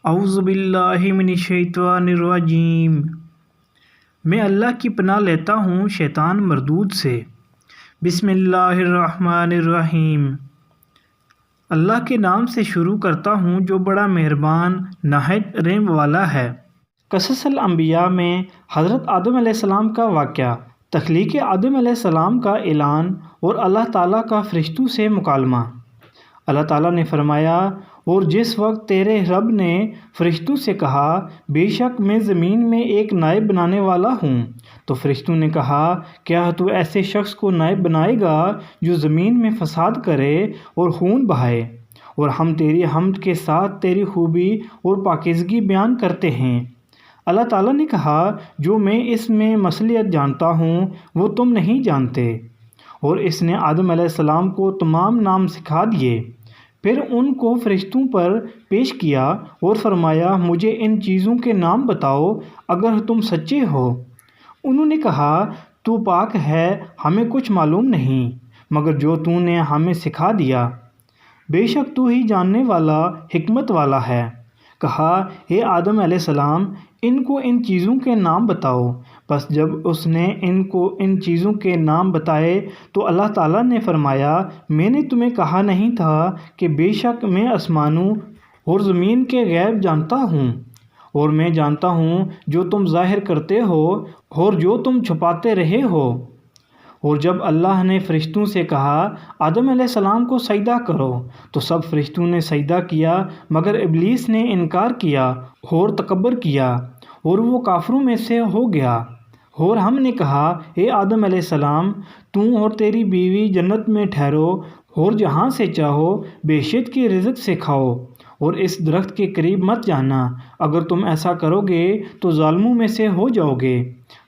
اعوذ باللہ من الشیطان الرجیم۔ میں اللہ کی پناہ لیتا ہوں شیطان مردود سے۔ بسم اللہ الرحمن الرحیم۔ اللہ کے نام سے شروع کرتا ہوں جو بڑا مہربان نہایت رحم والا ہے۔ قصص الانبیاء میں حضرت آدم علیہ السلام کا واقعہ، تخلیق آدم علیہ السلام کا اعلان اور اللہ تعالیٰ کا فرشتوں سے مکالمہ۔ اللہ تعالیٰ نے فرمایا، اور جس وقت تیرے رب نے فرشتوں سے کہا بے شک میں زمین میں ایک نائب بنانے والا ہوں، تو فرشتوں نے کہا کیا تو ایسے شخص کو نائب بنائے گا جو زمین میں فساد کرے اور خون بہائے، اور ہم تیری حمد کے ساتھ تیری خوبی اور پاکیزگی بیان کرتے ہیں۔ اللہ تعالیٰ نے کہا جو میں اس میں مصلحت جانتا ہوں وہ تم نہیں جانتے، اور اس نے آدم علیہ السلام کو تمام نام سکھا دیے۔ پھر ان کو فرشتوں پر پیش کیا اور فرمایا مجھے ان چیزوں کے نام بتاؤ اگر تم سچے ہو۔ انہوں نے کہا تو پاک ہے، ہمیں کچھ معلوم نہیں مگر جو تو نے ہمیں سکھا دیا، بے شک تو ہی جاننے والا حکمت والا ہے۔ کہا اے آدم علیہ السلام ان کو ان چیزوں کے نام بتاؤ۔ بس جب اس نے ان کو ان چیزوں کے نام بتائے تو اللہ تعالیٰ نے فرمایا میں نے تمہیں کہا نہیں تھا کہ بے شک میں آسمانوں اور زمین کے غیب جانتا ہوں، اور میں جانتا ہوں جو تم ظاہر کرتے ہو اور جو تم چھپاتے رہے ہو۔ اور جب اللہ نے فرشتوں سے کہا آدم علیہ السلام کو سجدہ کرو تو سب فرشتوں نے سجدہ کیا مگر ابلیس نے انکار کیا اور تکبر کیا اور وہ کافروں میں سے ہو گیا۔ اور ہم نے کہا اے آدم علیہ السلام تو اور تیری بیوی جنت میں ٹھہرو اور جہاں سے چاہو بہشت کے رزق سے کھاؤ، اور اس درخت کے قریب مت جانا، اگر تم ایسا کرو گے تو ظالموں میں سے ہو جاؤ گے۔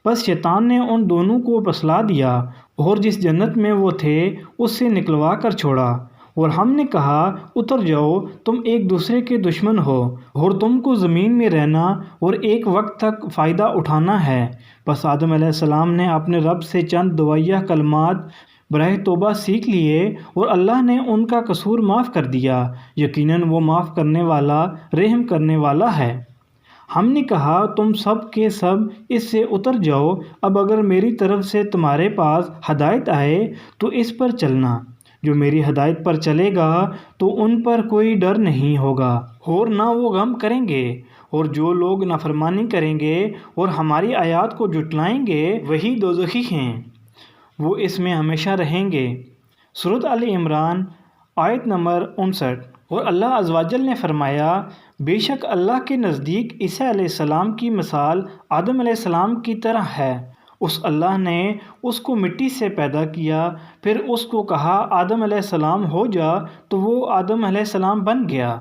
بس شیطان نے ان دونوں کو پھسلا دیا اور جس جنت میں وہ تھے اس سے نکلوا کر چھوڑا، اور ہم نے کہا اتر جاؤ تم ایک دوسرے کے دشمن ہو اور تم کو زمین میں رہنا اور ایک وقت تک فائدہ اٹھانا ہے۔ بس آدم علیہ السلام نے اپنے رب سے چند دعائیہ کلمات براہ توبہ سیکھ لیے اور اللہ نے ان کا قصور معاف کر دیا، یقیناً وہ معاف کرنے والا رحم کرنے والا ہے۔ ہم نے کہا تم سب کے سب اس سے اتر جاؤ، اب اگر میری طرف سے تمہارے پاس ہدایت آئے تو اس پر چلنا، جو میری ہدایت پر چلے گا تو ان پر کوئی ڈر نہیں ہوگا اور نہ وہ غم کریں گے، اور جو لوگ نافرمانی کریں گے اور ہماری آیات کو جھٹلائیں گے وہی دوزخی ہیں، وہ اس میں ہمیشہ رہیں گے۔ سورۃ آل عمران آیت نمبر 59۔ اور اللہ عز و جل نے فرمایا بے شک اللہ کے نزدیک عیسیٰ علیہ السلام کی مثال آدم علیہ السلام کی طرح ہے۔ اس اللہ نے اس کو مٹی سے پیدا کیا، پھر اس کو کہا آدم علیہ السلام ہو جا تو وہ آدم علیہ السلام بن گیا۔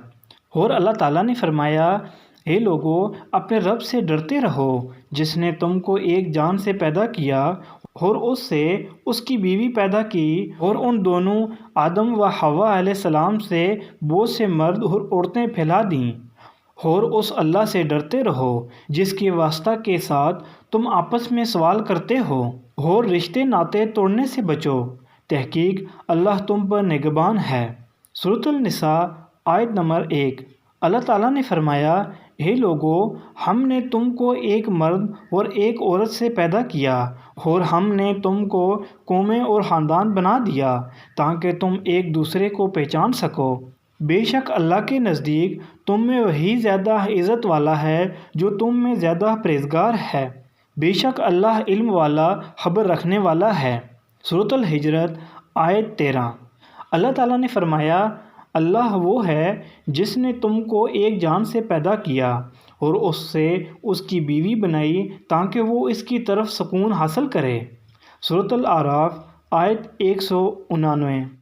اور اللہ تعالیٰ نے فرمایا اے لوگو اپنے رب سے ڈرتے رہو جس نے تم کو ایک جان سے پیدا کیا اور اس سے اس کی بیوی پیدا کی، اور ان دونوں آدم و حوا علیہ السلام سے بہت سے مرد اور عورتیں پھیلا دیں، اور اس اللہ سے ڈرتے رہو جس کے واسطہ کے ساتھ تم آپس میں سوال کرتے ہو، اور رشتے ناطے توڑنے سے بچو، تحقیق اللہ تم پر نگہبان ہے۔ سورۃ النساء آیت نمبر 1۔ اللہ تعالیٰ نے فرمایا اے لوگو ہم نے تم کو ایک مرد اور ایک عورت سے پیدا کیا، اور ہم نے تم کو قومیں اور خاندان بنا دیا تاکہ تم ایک دوسرے کو پہچان سکو۔ بے شک اللہ کے نزدیک تم میں وہی زیادہ عزت والا ہے جو تم میں زیادہ پرہیزگار ہے، بے شک اللہ علم والا خبر رکھنے والا ہے۔ سورۃ الحجرات آیت 13۔ اللہ تعالیٰ نے فرمایا اللہ وہ ہے جس نے تم کو ایک جان سے پیدا کیا اور اس سے اس کی بیوی بنائی تاکہ وہ اس کی طرف سکون حاصل کرے۔ سورۃ الاعراف آیت 199۔